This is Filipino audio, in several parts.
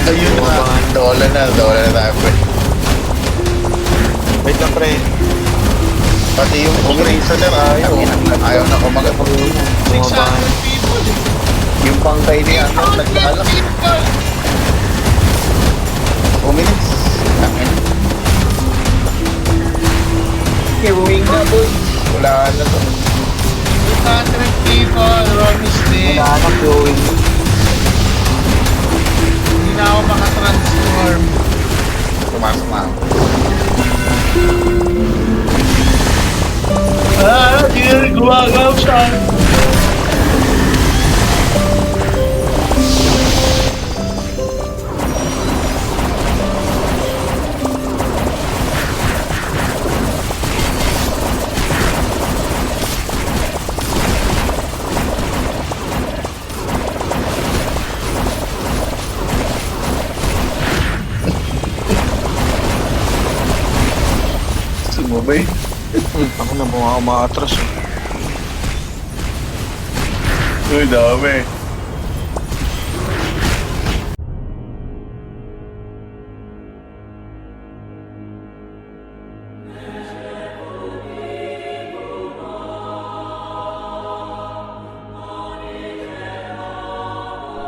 Ayun na. Dola na tayo, pre. Wait lang, pre. Pati yung operator ayaw na kumagat. 600 people. Yung pangkay niya, nag-alak. 2 minutes. Tangin. Kiwing na, boy. Wala na to. 200 people, Ron is dead. Wala na, going. Hindi na ako makatransform. Pumasok na ako. Dear, gumagaw siya. Sumabay. Ako na mga umaatras. Uy, dami.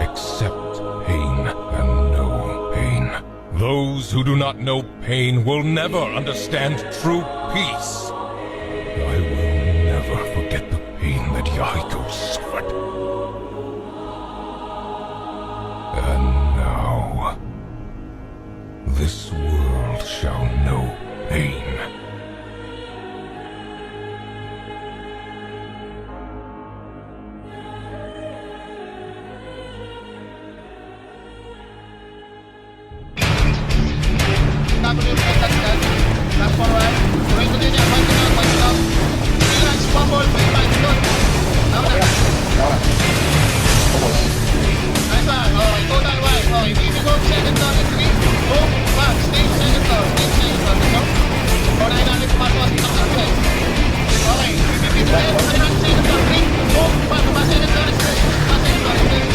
Accept pain and know pain. Those who do not know pain will never understand true peace. I will never forget the pain that Yahiko suffered. And now, this world shall know pain. Tago yung pagkakad. Last forward. Tuloy ko din yan. One to now. Relax, bubble, may fight doon. Tama na. Nice one. Okay, total wide. Okay, if you go second down and 3, boom, back. Stay second down. Stay second down. Let's go. O, na natin pumasok ang surface. Okay, if you go second down, 3, boom, back. Ba second down and 3. Ba second down and 3.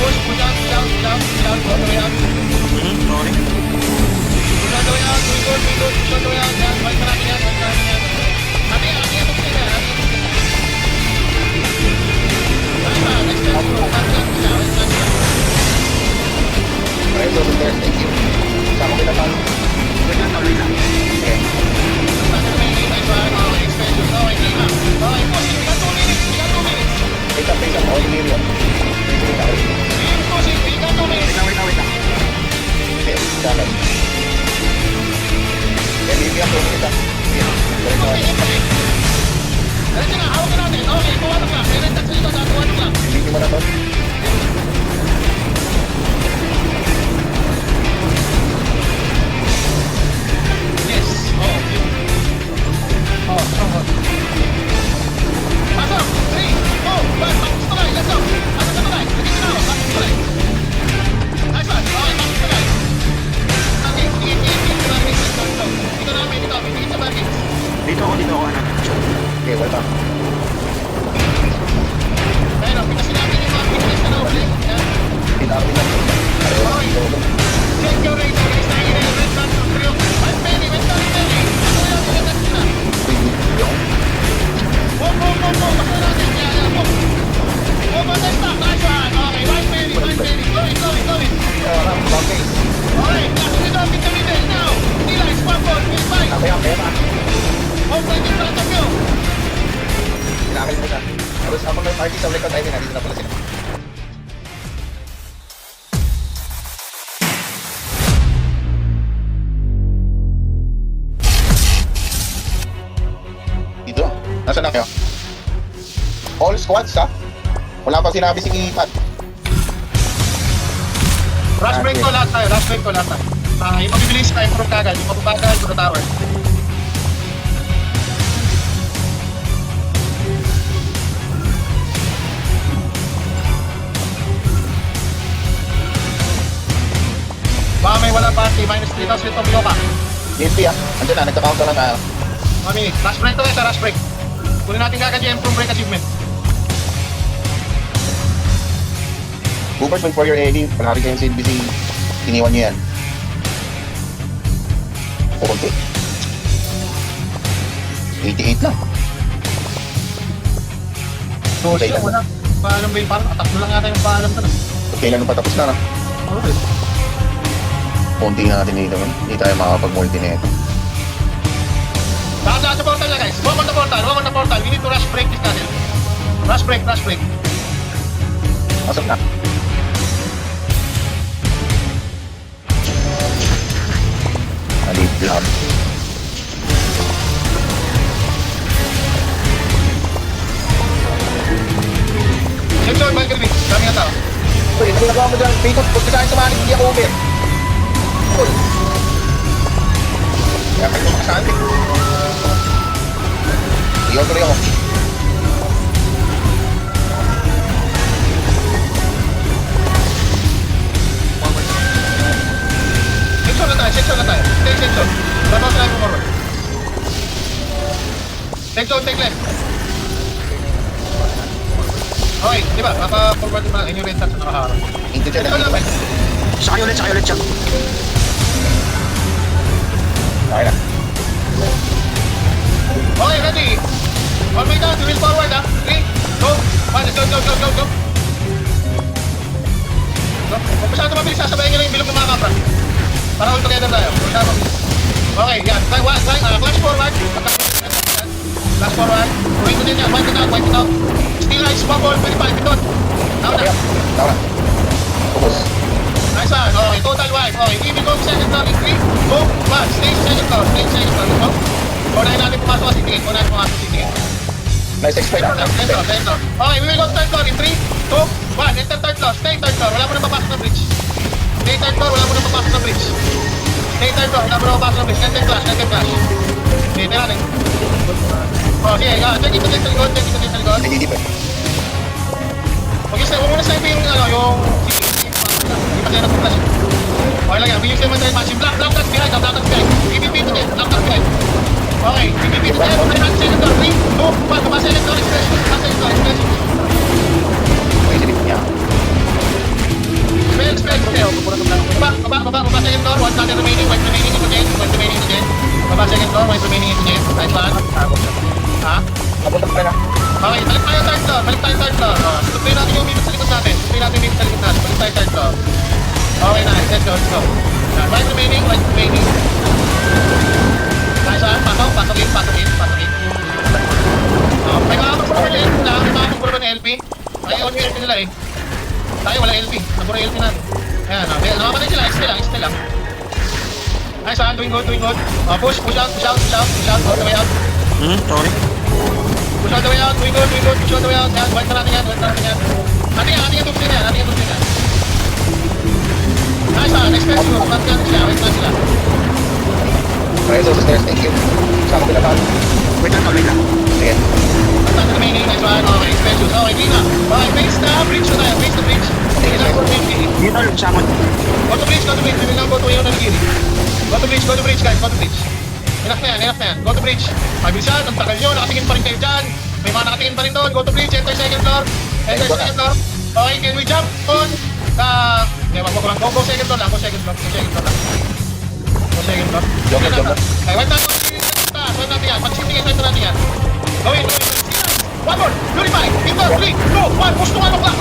Push, push out, push out, push out, push out, all the way out. Sorry. Push all the way out, push all the way out, yan. Balik marami yan, balik marami yan. Hati yan, buksin yan, hati. Nice one, next time, push out, push out, push out. Alright, so there, thank you. Sama kita pa. Okay. Nice one, okay, extension, okay, lima. Okay, push, we got 2 minutes, we got 2 minutes. Pick up, all the area. Keep pushing, we got 2 minutes. Okay, dapat. Okay, bibigyan ko kita. Okay, okay. Diretso na, hawak na natin. Okay, tuwatok lang. Meron tayo dito, tuwatok lang. Hindi mo na to. Yes. Pasok! 3, 4, 5, tapos tuloy, let's go! Pasok na tuloy, sige na ako, tapos tuloy. Nice one, okay, tapos tuloy. Okay, sige, barricades, let's go. Dito namin, dito, bibigit sa barricades. Dito ako, anak. Okay, welcome. Ayun, pinasin namin yung mga business na uli. Yan. Pinapin na. Okay. Check your radar, guys, nakikita yung red dot ng crew. West Penny. Ano yan, red dot na. Boom, basta natin, yan, boom. Boom, basta stop, nice one. Okay, West Penny, going. Okay. Okay, nasa middle, now. Nila, squad ball, please fight. Okay. Home point in front of you. Pinakil mo siya. Tapos habang may party sa likod, ay nandito na pala sila. Dito. Nasaan na kayo? All squads, ha? Wala pa sinabi si Pat. Rush break ko lahat tayo, rush break ko lahat tayo. Yung mabibilis tayo, improve kagad. Yung mababagal, to the tower. Baka may wala pa, minus 3,000 ito, Biloka. DSP andyan na, nagka-counter na tayo. Mami, rush break to guys, rush break. Kunin natin kagad yung improve break achievement. Boopers, wait for your AD. Palagi kayong CBC. Iniwan nyo yan. Kunti. 88 lang. So, Okay siya, lang. wala. Paalam ba yun? Parang tatlo lang yata yung paalam to na. Kailan nung patapos na na? Okay. Kunti na natin dito. Hindi tayo makakapag-multi na ito. Lahat sa portal na guys. Walk on the portal, walk on the portal. We need to rush break this castle. Rush break, rush break. Masok na. Alip lang. Section, balik kami. Dami na tao. Uy, ano nagawa mo dyan? Pikot, huwag ka sa akin sumali. Hindi ako over. Uy. Kaya kayo makasaan eh. Iyon tuloy ako. Section na tayo. Take section. Tapos tayo forward. Section, take left. Okay, di ba? Mapa-forward yung mga inyong sa nakaharap. Into check Section na. namin. Sakay ulit siya. Okay na. Okay, ready. All the way down, wheel forward ha. 3, 2, 1, let's go, go, go, go, go. Kung masyado mabilis, sasabayan nyo lang yung bilog ng mga kapra. Para all together tayo. Masyado mabilis. Okay, yan. Flash forward. Flash forward. Wind to din yan. Wind it out, wind it out. Still ice, bubble, 25, ito. Now na. Tama na. Focus. Nice one. Okay, total wipe. Okay, we will go second floor in 3, 2, 1. Stay sa second floor. Stay sa second floor. Let's go. Unahin natin pumasok sa city gate. Unahin pumasok sa city gate. Nice expect. Okay, we will go third floor in 3, 2, 1. Enter third floor. Stay third floor. Wala mo nang papasok na bridge. Stay third floor. Wala mo nang papasok na bridge. Stay third floor. Wala mo nang papasok na bridge. Enter flash. Enter flash. Okay, tira natin. Oh, sige. Check ito din sa likod. Check ito din sa likod. Hindi pa. Huwag muna sa yung hindi pa kaya nag-flash. Okay lang yan. We use them when they're matching. Black touch behind. Black touch behind. PPP to din. Black touch behind. Okay. PPP to din. Second door. 3, 2, 1. Baba second door. Expression. Baba second door. Expression. Okay, silip niya. Expression. Baba second door. One started remaining. One remaining into Jen. One remaining into Jen. Baba second door. One remaining into Jen. Right one. Ha? Abot na na. Okay. Balik tayo third floor. Balik tayo third floor. Tutuloy natin yung minutes sa likod natin. Tutuloy natin yung minutes sa likod natin. Balik tayo third floor. Okay na. Let's go. Let's go. Right remaining. Right remaining. Nice one. Pasok in. May mga pagpapar na LP na. May mga pagpapar na LP. Ay, on yung LP nila eh. Tayo wala LP. Nagpura LP natin. Ayan. Nakamatay sila. XP lang. Nice one. Doing good. Push out. All the way out. Sorry. Push all the way out. Doing good. Push all the way out. Yan. White na natin yan. Ating yan. Tupsin yan. Nice one. Expect you. Wait na sila. Okay, so stairs. Thank you. Sama ko na ba? Wait lang. Sige. Attack the remaining. Nice one. Okay. Expect you. Okay. Green na. Okay. Face the bridge na tayo. Face the bridge. Sige lang. Dito ulit samot. Go to bridge. We will now go to Iyon Nagiri. Go to bridge guys. Enough na yan. Go to bridge. Mabilisan. Ang tagal nyo. Nakatingin pa rin kayo dyan. May mga nakatingin pa rin doon. Go to bridge. Enter second floor. Okay. Can we jump on? Go second floor lang. Go second floor. Joker. Okay, wait natin yan. Pag-shifting ito natin yan. Gawin. One more. Purify. Into 3, 2, 1. Push to 1 o'clock.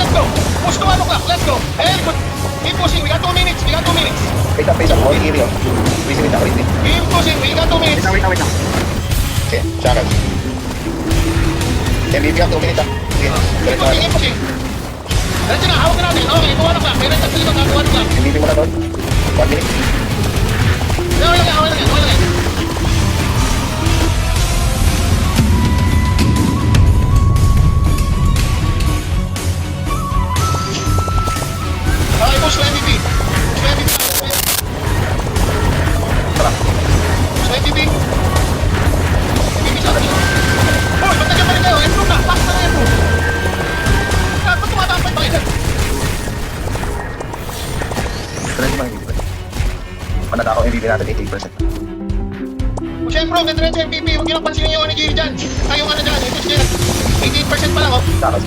Let's go. Very good. Keep pushing. We got 2 minutes. Face up. Okay, area. Visit ako rin. Keep pushing. We got 2 minutes. Wait lang. Okay, shakal. MVP ang 2 minutes. Sige. Keep pushing. Diretso na. Hawag na natin. Okay, 2 o'clock. May red at sa likod. 2 o'clock. MVP mo na doon. 1 minute. Okay lang yan. na ako, MVP natin 88%. Siyempre, ganda rin sa MVP. Huwag nyo lang pansinin yung onigiri dyan. Ay, yung ano dyan. Ito dyan. 88% pa lang, oh. Tapos.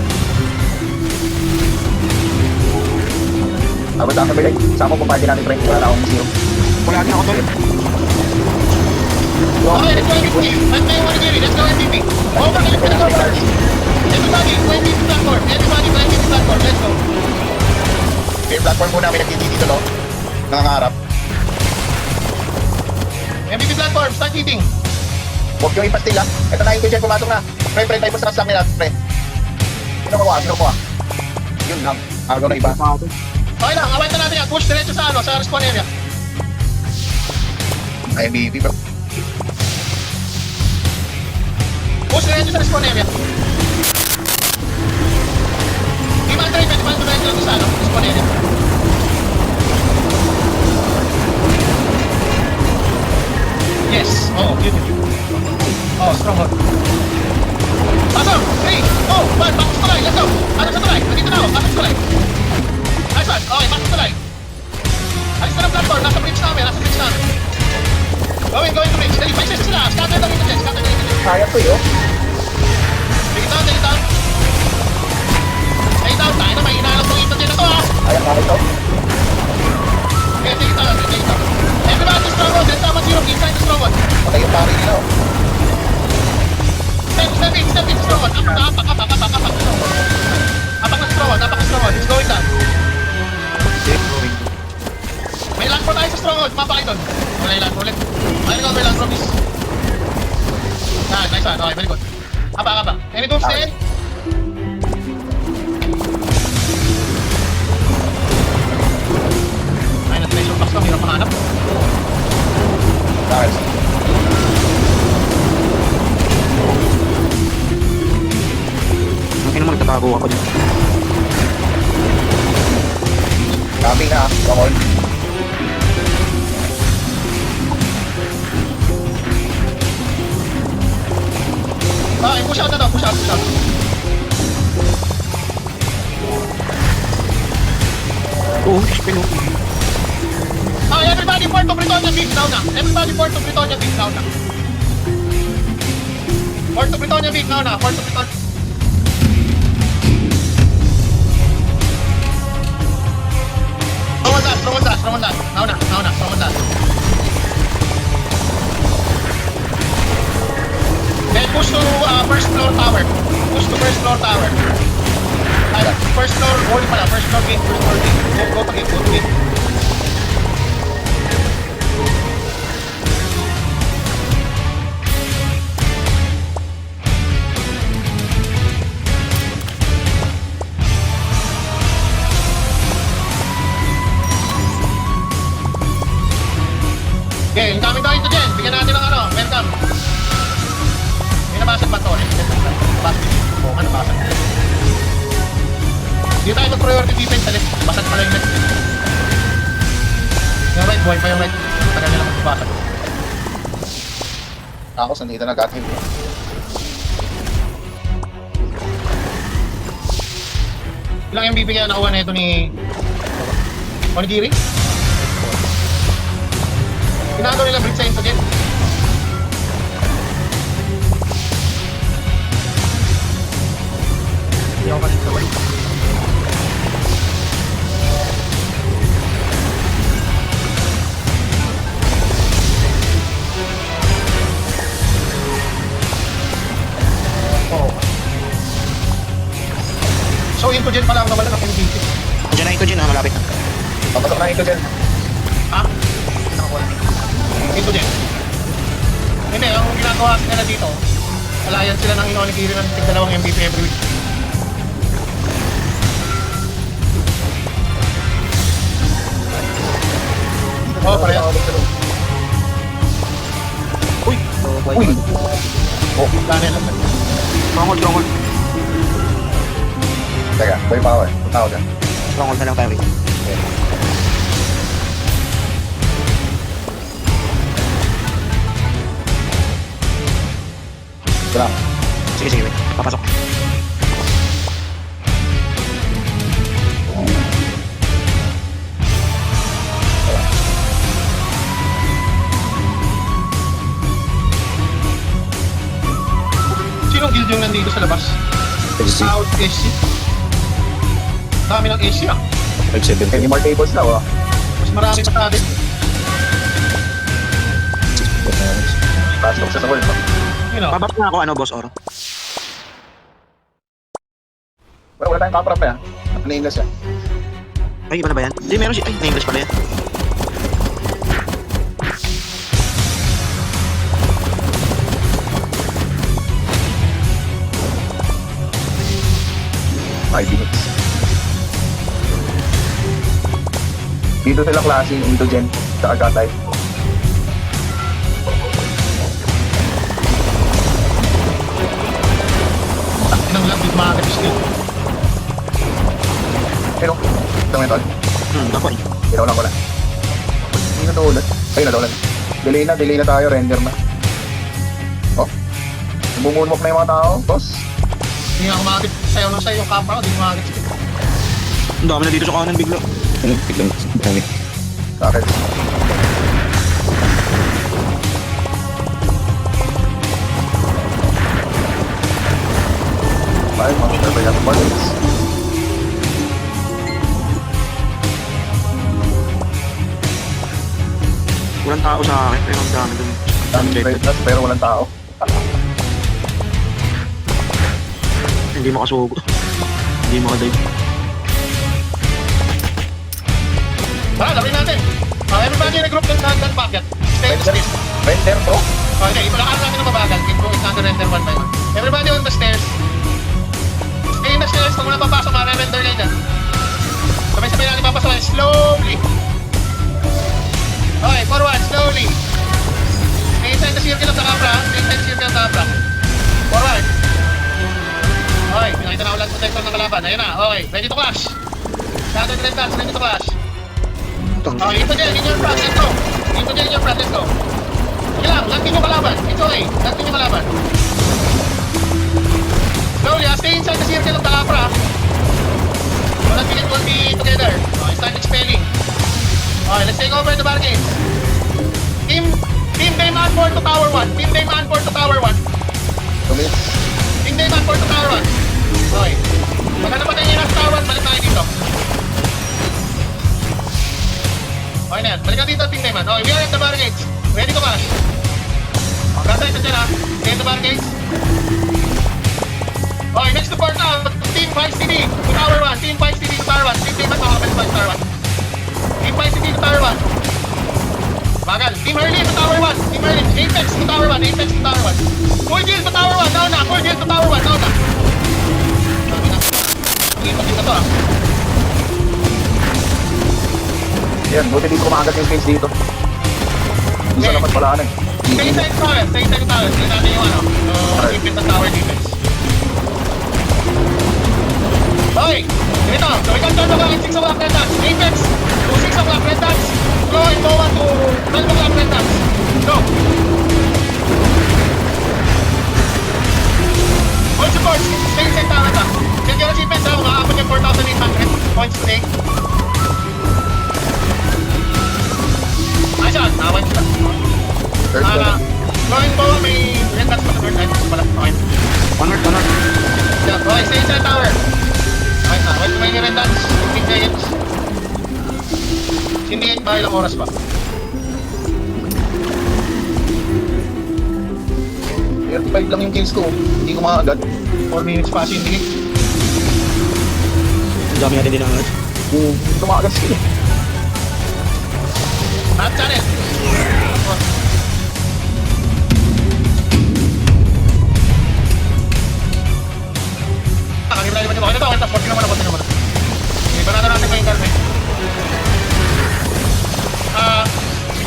Abot ako ba sama po party natin, pre. Wala na akong zero. Wala din ako tol. Okay, let's go MVP. Let's go onigiri. Let's go MVP. Over, let's go MVP. Everybody, go MVP platform. Everybody, go MVP platform. Let's go. Yung platform po namin nag-TT dito, no? Nangangarap. MVP platform, start hitting. Huwag yung ipastil, ha? Ito na, dyan, pumasok na. Pre, tayo mo sa kaslang nila, pre. Sino ko, Yun lang. Agaw na iba. Okay lang, away na natin yan. Push diretso sa ano, sa respawn area. Ay, MVP, bro. Push diretso sa respawn area. Di ba drive, di ba diretso lang sa ano, respawn area. Yes, oh, beautiful. Oh, strong hold. Pasok! 3, 2, 1, pasok sa tulay, let's go! Pasok sa tulay, nandito na ako, pasok sa tulay. Nice one, okay, pasok sa tulay. Alis na ng platform, nasa bridge namin. Going to bridge, dali, 5 seconds sila, scatter lang dito dyan, Kaya to, yo. Take it down. Stay down, tayo na, may inaalam kong ito dyan na to, ha. Kaya to. Okay, take it down. Everybody, strong one, let's have a zero, inside the strong one. Patay yung pari nila, oh. Step in, strong one, apak. Apak na strong one, it's going down. May land pro tayo sa strong one, mapakay doon. Wala yung land pro ulit. May land pro, please. Nice one, okay, very good. Apak. Any doors there? Ay, na-treasure box lang, hirap mahanap. Nice. Ano mo, nagtatago ako dyan. Copy na, Bangol. Okay, push out na to, push out. Oo, spin o. Okay, everybody, Port of Britonia Beach down na. Port of Britonia Beach down na. Strong on that. Now na, strong on that. Then push to first floor tower. Ay, first floor gate. Go to gate. Okay, incoming tayo ito dyan. Bigyan natin ng ano, welcome. May nabasag ba ito? Nabasag. Hindi tayo mag-priority defense sa left. Basag pala yung left. Yung right, buhay pa yung right. Tagal nila magbasag. Ako, sandito na got him. Ilang MVP kaya nakuha na ito ni Onigiri? Ginagawa nila bridge sa ito dyan. Hindi ako malit sabay. So into dyan pala ang nawala ng MVP. Diyan na ito dyan, malapit na. Papasok na ito dyan. Ha? Nakakuha na. Into dyan. Hindi, ang ginagawa nila dito, alayan sila ng Onigiri ng tig-dalawang MVP every week. Oh, parehas. Uy! Uy! Oh, Daniel. Stronghold. Teka, boy power. Punta ako dyan. Stronghold na lang tayo. Wala. Sige, wait. Papasok. yung nandito sa labas. SC. South SC. Dami ng SC ah. 570. Any more tables na, oh. Mas marami pa sa atin. Pasok sa world. You know. Babak na ako, ano, boss Oro? Pero wala tayong kaprap na yan. Naingas yan. Ay, iba na ba yan? Hindi, meron siya. Ay, na-English pala yan. Five minutes. Dito sila klase, Indogen, sa Agatay. Nang lang dito mga kapis Pero, ito mo tol. Ako eh. Ginaw lang ko lang. Hindi na tulad. Ay, natulad. Delay na tayo, render na. Oh. Bumumunmok na yung mga tao, boss. Hindi nga kumakit. Sayo ng sayo yung camera ko. Hindi kumakit. Ang dami na dito sa kanan bigla. Biglang dami. Sa akin. Ay, mga surveillance points. Walang tao sa akin, pero ang dami dun. Dami surveillance, pero walang tao. Hindi makasugo. Hindi makadive. Tara, labi natin. Everybody in a group ng packet. Stay on the stairs. Render, bro. Okay, ipalakaran natin ng mabagal. Keep going under render one by one. Everybody on the stairs. Stay in the stairs. Kung wala papasok, ma-render kayo dyan. Sabay-sabay natin papasok. Slowly. Okay, forward. Slowly. Stay inside the circle of the camera. Stay inside the circle of the camera. Forward. Okay, pinakita na ulan protector ng kalaban. Ayun na. Okay, ready to clash. Shadow Dread Dance, ready to clash. Okay, ito dyan. In your front. Let's go. Ito dyan in your front. Let's go. Sige lang, lantin yung kalaban. It's okay, lantin yung kalaban. Slowly, stay inside the circle of the camera. So that we can all be together. Okay, start expelling. Okay, let's take over the barricades. Team Dayman 4 to Tower 1. Team Dayman 4 to Tower 1. 2 minutes. Team Dayman 4 to Tower 1. Okay. Pagka napatay nyo na sa Tower 1, balik tayo dito. Okay na yan, balik ka dito Team Dayman. Okay, we are at the barricades. Ready to clash. Gasa ito dyan ha. Ready to barricades. Okay, next to port out. Team 5 CD to Tower 1. Team 5 CD to Tower 1. Team Dayman makakapit sa Tower 1. Team 5 CD to Tower 1. Bagal. Team Hurley to Tower 1. Team Hurley. Apex to Tower 1. Apex to Tower 1. Full Jill to Tower 1. Down na. Full Jill to Tower 1. Down na. Sabi na. Ipat dito to ah. Yan, buti dito kumagat yung case dito. Hindi sa naman pala eh. Stay inside tower. Stay inside tower. Stay natin yung ano. Ipit ng tower defense. Okay. Ganito. So we can turn the clock at 6 o'clock red dots. Apex to 6 o'clock red dots. Go and go on to 12 o'clock red dots. Go. All supports. Stay inside tower ta. Check your achievements ha. Makakapag yung 4,800 points today. Ayos yan. Nawan sila. Third one. Going po, may red dots pa sa third line. Pala. Okay. Onward. Yeah, okay, stay inside tower. Okay na, wait, may red dots. 15 seconds. Hindi ba ilang oras pa? Air 5 lang yung kills ko. Hindi ko makaagad. 4 minutes pa, hindi. Ang dami natin din ang agad. Tumakagat sila. At channel. Kakagibla naman yung mga ito. Okay, tapos 40 naman. Ibanado natin ko yung karne.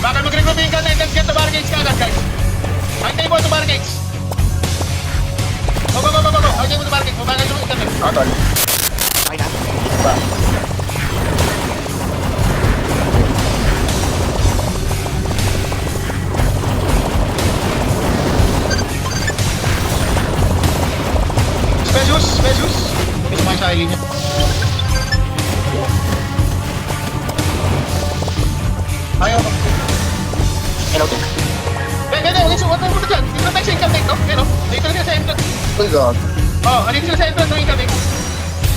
Bakal mag-recruit yung karne. Let's get the barricades kagad, guys. Hang tayo mo sa barricades. Go. Hang tayo mo sa barricades. Mabagal yung karne. Atol. Okay na. Ba? Specius. Ito mga sa linya. Ayaw mo. Hello to. Huwag mo dyan. Dito na tayo sa entrance, no? Dito na sa entrance. Uy, God. Oh, andito sila sa entrance ng incoming.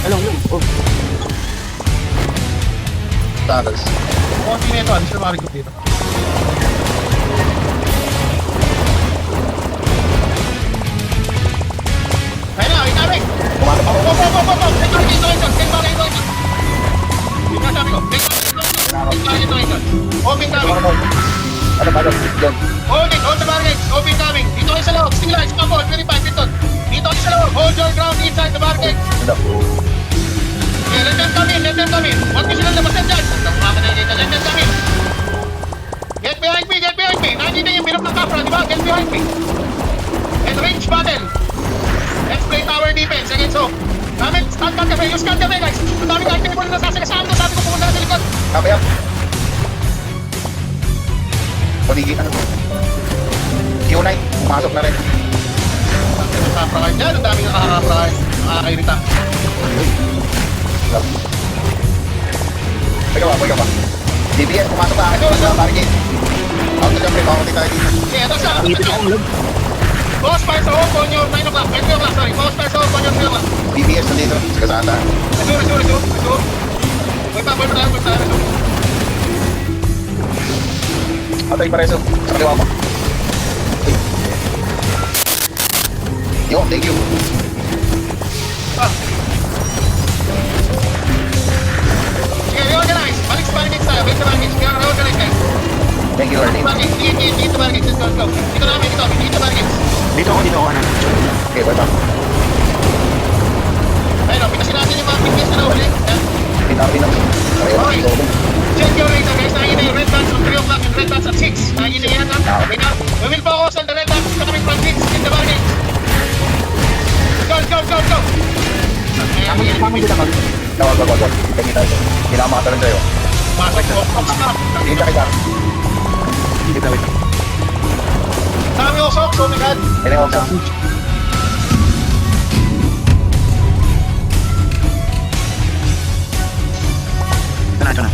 Alam mo, oh. Tunnels. Konti na ito, ano sila makikot dito. Ayun na, incoming! Pumasok ako. Take back ito. Yung nga sabi ko, take back ito. Open coming. Ano ba? Yun. Hold the barricades. Open coming. Dito kayo sa loob. Stabilize, couple, 25, pinton. Dito kayo sa loob. Hold your ground inside the barricades. Ano? Okay, let them come in. Huwag nyo silang labasan dyan. Let them come in. Get behind me. Nandito yung bilog ng kapra, di ba? Get behind me. And range battle. Let's play tower defense against Hope. Stand back kami. Use stand kami, guys. Ang daming active mo na nasasagasaan doon. Sabi ko pumunta na sa likod. Copy up. Paligid, ano? Q9, pumasok na rin. Ang kapra kayo dyan. Ang daming nakakapra kayo. Nakakairita. Pwede ka ba? DBS, pumasok na. Ito, barricade. Out to jump rin, pakunti tayo dito. Okay, ito sa... Ang ipit akong lag. Boss fire sa hope on your 9 o'clock. 9 o'clock, sorry. Boss fire sa hope on your 9 o'clock. DBS nandito, sa kasata. Resume. Wait pa tayo. Atay pareso, sa kaliwa mo. Yo, thank you. Ah. Sige, reorganize. Balik sa barricades tayo. Reorganize guys. Thank you, Arlene. Dito barricades. Let's go. Dito namin, dito barricades. Dito ako, ano. Okay, bye bye. Ayun, pinasin natin yung mga pingges na nahuli. Yan. Pinapin lang. Okay. Check your radar guys. Nakikita yung red dots on 3 o'clock and red dots at 6. Nakikita yan ha? Okay na. We will focus on the red dots coming from 6 in the barricades. Go. Tama dito ako. Wag. Kami tayo. Pinamakatalon tayo. Masok mo. Stop. Hindi kita. Wait. Dami usok. Oh my God. Hindi ako sa. Ito na.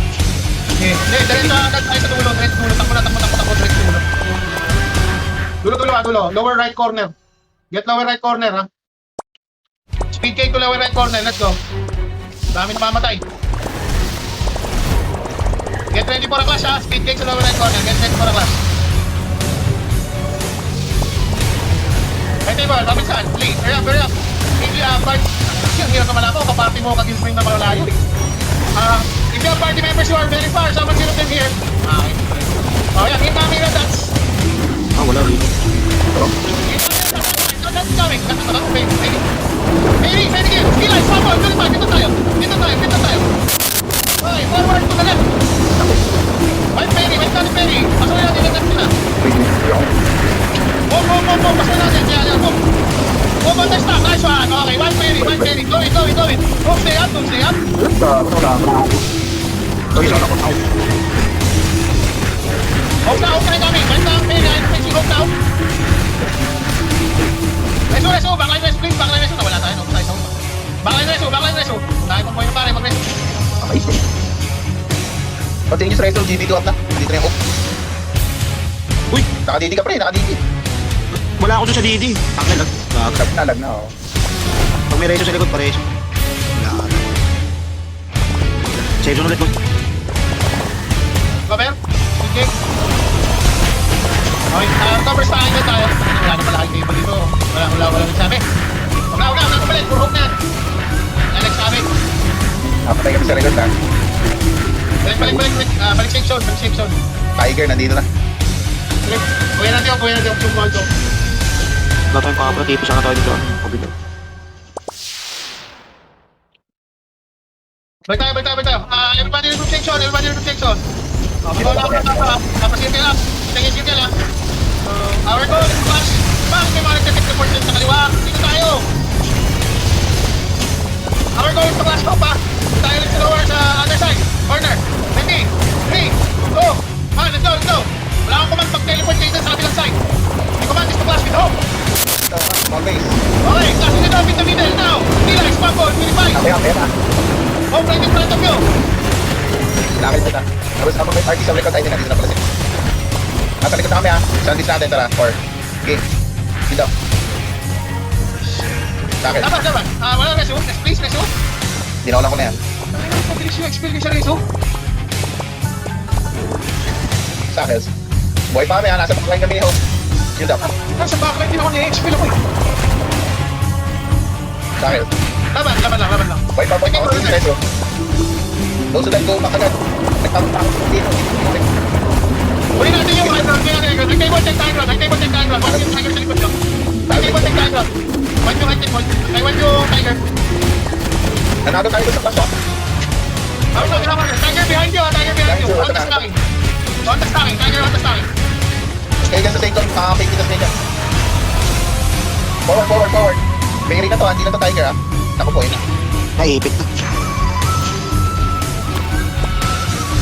Hindi, diretso agad tayo sa dulo. Takbo, diretso dulo. Dulo. Lower right corner. Get lower right corner, ha? Speed cake to lower right corner. Let's go. Dami na mamatay. Get ready for a clash, ha? Speed cake sa lower right corner. Get ready for a clash. Hey, table. Lapit saan? Please, hurry up. Hindi, part. Ang hirap naman ako. Kaparty mo, kag-spring na malalayo. If you have party members who are very far, someone zero them here. Okay. Oh, yan. Incoming na dots. Wala rito. That's coming. Maybe here. Skilla, stop on. Dito tayo. Okay, forward to the left. White Perry. Pasok natin. Left na. Move. Pasok natin. Yan. Move on the stop. Nice one. Okay, White Perry. Going. Move, stay up. Hope na kami. Basta Perry. Hope na. Reso. Backline reso, please. Wala tayo. Backline reso. Tayo kung pwede pare. Mag-reso. Okay. Continuous reso, GB2 up na. Dito na yung hook. Uy! Nakadidi ka pre, nakadidi. Wala ako doon sa Didi. Ang lag. Lag na, oh. Pag may reso sa likod, pareso. Wala. Save zone ulit mo. Cover. Okay. Okay, cover sa akin tayo. Wala na pala kayo table dito. Wala nagsabi. Huwag na kumalit. Puro hook na yan. Wala nagsabi. Napatay kami sa record, ha. Balik. Balik safe zone. Tiger, nandito na. Kuya natin yung monto. Wala tayong kakapratipo siya na tayo dito. Pabilo. Balik tayo. Everybody in group section. Tapos circle up. Circle up. Our goal is to pass. Bang, may mga nagtitip report sa kaliwa. Dito tayo. Our goal is to clash top, ha? Tayo ulit sa lower sa other side. Corner. 20. 3. 2. 1. Let's go. Wala akong command pag-teleport kayo sa kabilang side. The command is to clash with hope. Small base. Okay, clash with hope in the middle now. Nila, spamble, 25. Kaya. Hope right in front of you. Lakit na. Tapos habang may party sa record, ay nandito na pala siya. Nasa likod na kami, ha. Sandis natin, tara. 4. Okay. Dito. Sa akin. Laban. Wala reso. Please, reso. Dinawalan ko na yan. Pabilis yung expel sa reso. Sa akin. Buhay pa kami ha. Nasa backline kami ho. Shield up. Sa backline din ako na-expel ako eh. Sa akin. Laban lang. Buhay pa. Sige, Rezo. Those that go back agad. Nagtapos dito. Uli natin yung nagtable take time run. One yung tiger sa likod nyo. Nagtable take time run. One yung hunting point. One yung tiger. Nanalo tayo sa paso. Tiger behind you. On the stocking. Tiger on the stocking. Kaya dyan sa St. John, makakapay kita sa kanya. Forward. Berry na to, hindi na to tiger ha. Naku po, yun. Naipit na.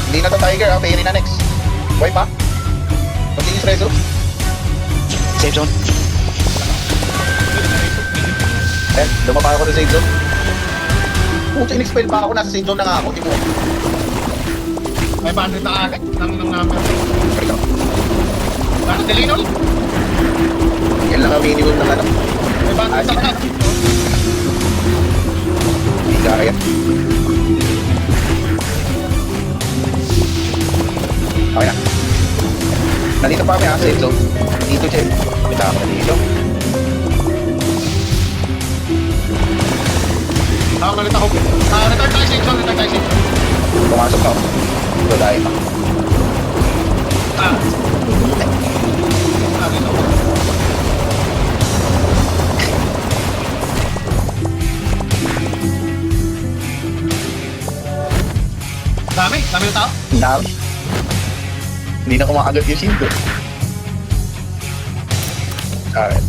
Hindi na to tiger ha, berry na next. Buhay pa. Continuous Rezo. Safe zone. Lumapa ako sa safe zone. Pucha, in-expel pa ako, nasa safe zone na nga ako. Tipo. 500 na agad. Ng number. Ito. Bakit delay na ulit? Yan lang ang minimum ng ano. 500 sa kanan. Hindi kaya. Okay na. Nandito pa kami ha, safe zone. Dito, Jen. Kita ka dito. Ulit ako. Return tayo safe zone. Pumasok ka. Ito dahil pa. Dito. Dami na tao. Dami. Hindi na kumakagat yung shield. Alright.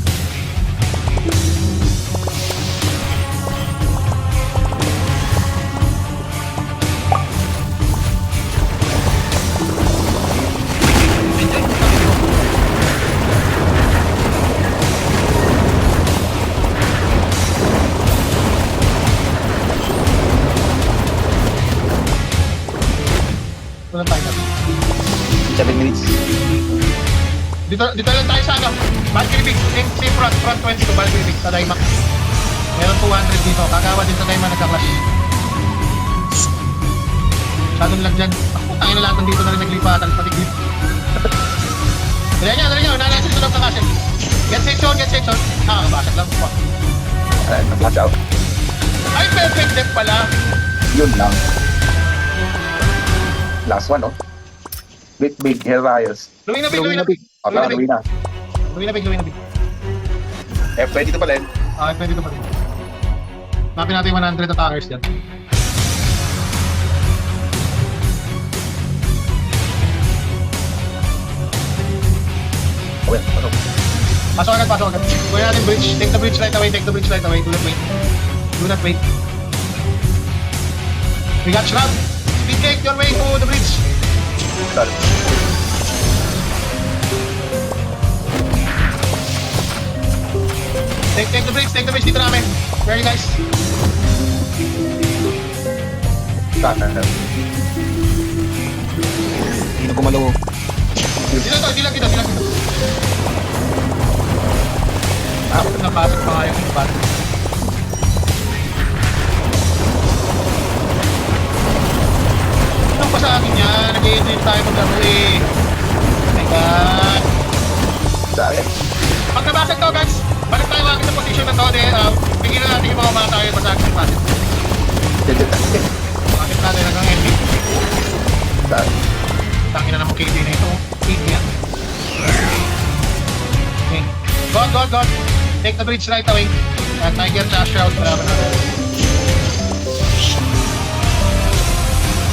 Walang tayo. 7 minutes. Dito lang tayo sa ano. Valkyrie Big. Same front 22. Valkyrie Big. Sa Daimak. Meron 200 dito. Kagawa din sa Daimak nagka-clash. Masyadong lag dyan. Ako, tayo na lahat dito na rin naglipatan. Pati glip. Dali nyo. Nanasin sa loob ng castle. Get safe zone. Basag lang. Alright, na-flash out. Ay, perfect deck pala. Yun lang. Last one, oh. Big Herayos. Luwing na big. Luwi na. Luwing na big. F20 to pala yun. Pwede ito pa rin. Napin natin yung 100 attackers dyan. Okay, ano? Pasok agad. Kuya natin bridge. Take the bridge right away. Do not wait. We got Shroud. Speed cake your way to the bridge. Sorry. Take the bridge dito namin. Very nice. Sana. Hindi na kumalaw. Dito. Napasok pa nga yung iba. Anong pa sa akin yan? Nag-i-enjoy tayo maglaro eh. Oh my God. Sorry. Pag nabasag to guys, balik tayo agad sa position na to. Bigyan na natin yung mga tayo basagin yung pasok. Bakit natin hanggang ending? Sorry. Tangin na naman KD na ito. KD yan. Okay. God. Take the bridge right away. Tiger dash out.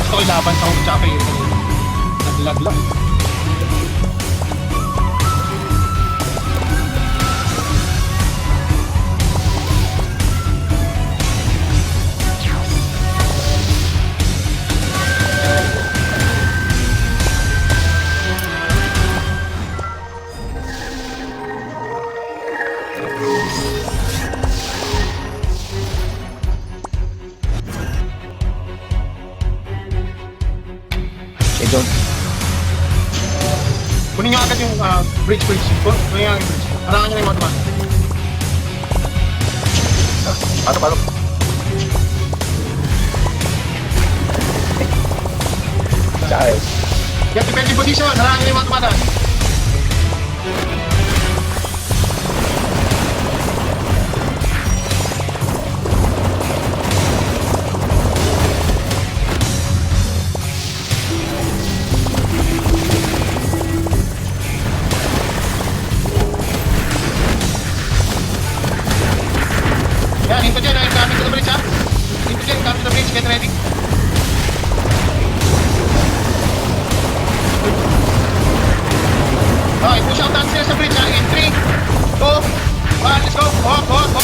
Gusto ko ilaban sa Hope Chape. Naglag lang. Safe zone. Kunin nyo agad yung bridge. Kunin nyo agad yung bridge. Harangan nyo na yung mga tuman. Pasok, pasok. Saan? Get defensive position. Harangin yung mga tumadaan. Yan, hinto dyan. Coming to the bridge, ha? Hinto dyan, coming to the bridge. Get ready. Okay, push out sila sa bridge, ha? In 3, 2, 1, let's go. Walk, walk, walk.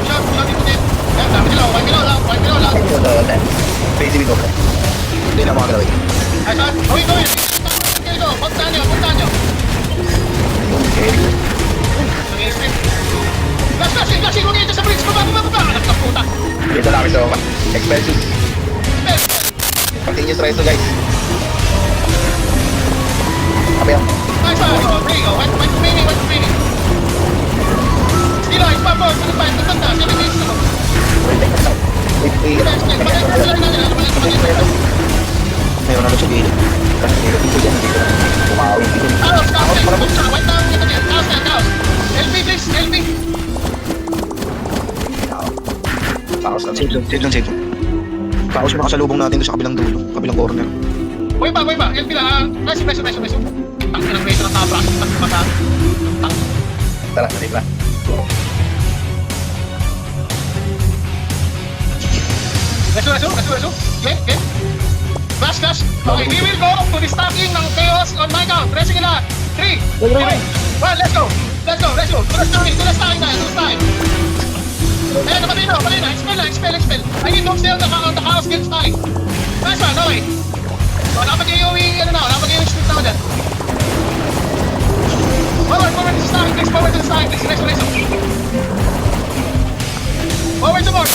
Push out dito din. Yan, dami nila. Wipe below lang, wipe below lang. Face dito. Hindi na makakalaw. Ay, saan? Gawin, gawin. Dito, puntahan nyo, puntahan nyo. Okay. Nag-i-sprint. Gas, huwag dito sa bridge. Baba. Anak na puta. Dito lang kami sa expenses. Continuous rise to guys. Apa yan? Nice, oh, bring, oh. Wait remaining. Still, it's purple. Still, 5, tutanda. 7 minutes na. Mayroon na doon sa gilid. Kasi dito dyan, dito na. Kumawi dito. Wait lang, ito dyan. Taos. LP, please, LP. Taos na. Save lang. Kaos yung nakasalubong natin doon sa kabilang dulo, kabilang corner. Wait ba? LP lang. Nice. Tang ng race ng tabra. Tang mata. Tang. Tara, dito na. Reso. Okay. Flash. Okay, we will go to the stacking ng chaos on my count. Racing nila. 3, 2, 1, let's go. To the stacking na. Ayan, naman expel. I need to still on the chaos gets stacking. Nice one, okay. So, dapat yung split na ako dyan. Forward to the stacking, please. Reso. Forward some more.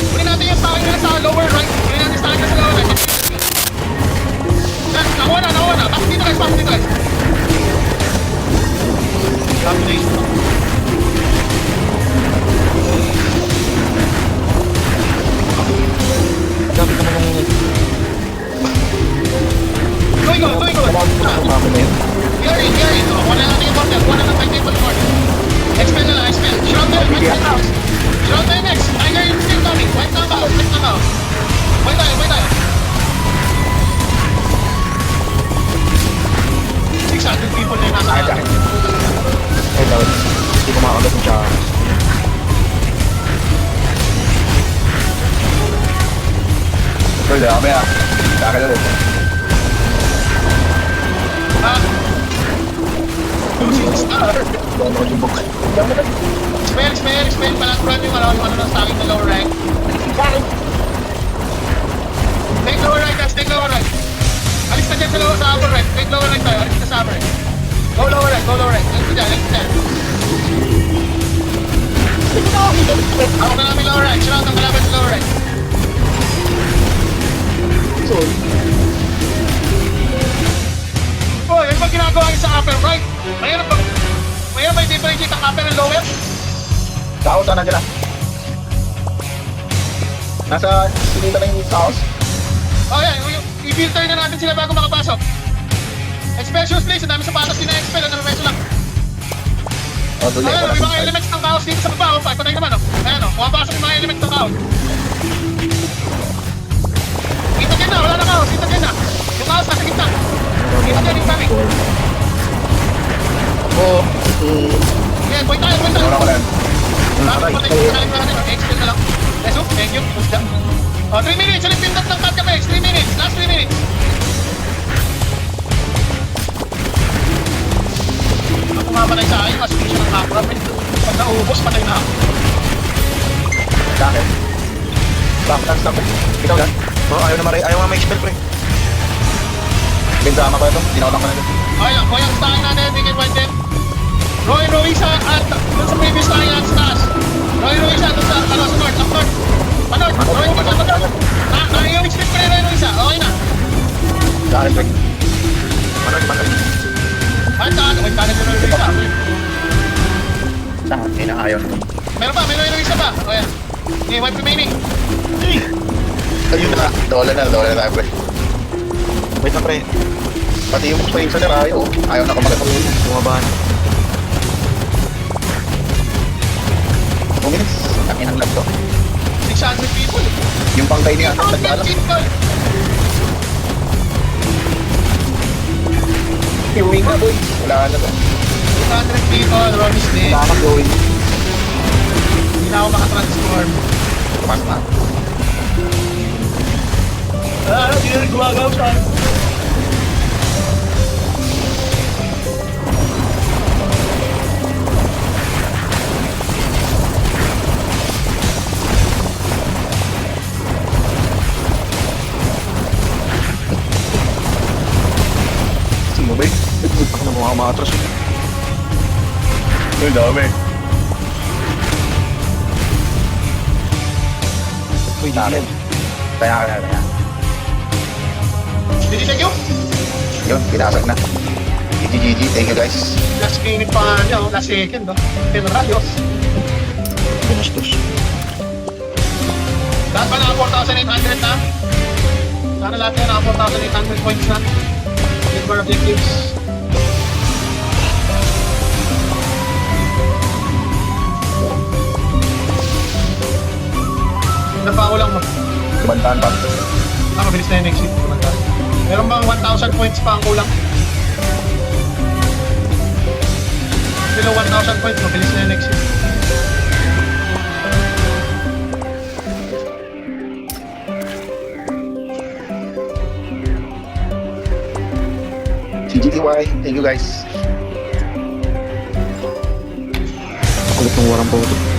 Kunin natin yung stacking nila sa lower right. Yan, nakuha na. Pasok dito guys. Domination. Dami ka naman yung... Going go. Here. Kuha na natin yung border. Kuha na ng fight table board. Expel na lang. Shroud na yung next. Tiger instinct coming. Wipe na ba? Wipe tayo. 600 people na yung nasa akin. Ay, tawad. Hindi ko makakagat yung tsaka. Pwede, kami ah. Kaka na rin. Losing star. Doon ako yung book. Expel. Palang yung ano ng stacking na lower rank. Take lower right. Alis na dyan sa upper right. Take lower right tayo. Alis na sa upper right. Go lower right. Alis na dyan. Ako na namin lower right. Surround ang kalaban sa lower right. Oh, yan ba ginagawa niyo sa upper right? Mayroon ba i-differentiate ang upper and lower? Taos, saan nandiyan na? Nasa sinita na yung taos. Oh, yan. I-filter na natin sila bago makapasok. Expel please. Ang dami sapatos din na expel. Ano reso lang. Oh, tuloy. Ayan, may mga elements ng chaos dito sa baba. Patay naman, oh. Ayan, oh. Pumapasok yung mga elements ng chaos. Kita dyan na. Wala na chaos. Yung chaos nasa gitna. Kita dyan yung kami. Ayan, point tayo. Wala ko lang. Patay natin. Expel na lang. Reso, thank you. Push down. Oh, 3 minutes. Ulit pindot ng cut ka, 3 minutes. Last 3 minutes. Ako nga patay sa akin. Masukin siya ng hack. Pag naubos, patay na ako. Bakit? Stop. Ikaw lang. Bro, ayaw nga ma-expel, pre. Bintama ko ito. Tinawag ko na ito. Okay lang. Kung yung stacking natin, we can find them. Roy Ruiza at dun sa previous stacking natin sa taas. Roy Ruiza dun sa, sa north. Panort. Roy Ruiza, panort. Yung expect ko rin Roy Ruiza. Okay na. Bakit, Rick? Manag. Hindi na ayaw nito. Meron isa pa. O yan. Okay, wipe remaining. Ayun na. Dola na tayo, pre. Wait na, pre. Pati yung Tracer ayaw. Ayaw na kumagat. Bumaba na. 2 minutes. Ang inang lag to. 600 people. Yung pangkay niya, ang 100 nag-alam. people. Iuwing na, boy. Wala na to. 200 people. Romis din. Wala na going. Hindi na ako makatransform. Tumas na. Hindi na rin gumagaw siya. Sino ba eh? Ako na mukha umatras. Ang dami. Uy, Dami. Kaya. Did you take you? Yun, pinasag na. GG, thank you guys. Last minute pa nga niya, last second, no? Pero rayos. Binastos. Lahat ba naka 4,800 na? Sana lahat yan naka 4,800 points na. Get more objectives. Ilan pa ako lang mo? Kumantaan pa. Mabilis na yung next week. Meron bang 1,000 points pa ang kulang? Below 1,000 points, mabilis na yung next week. GGTY, thank you guys. Kulit ng warang boto.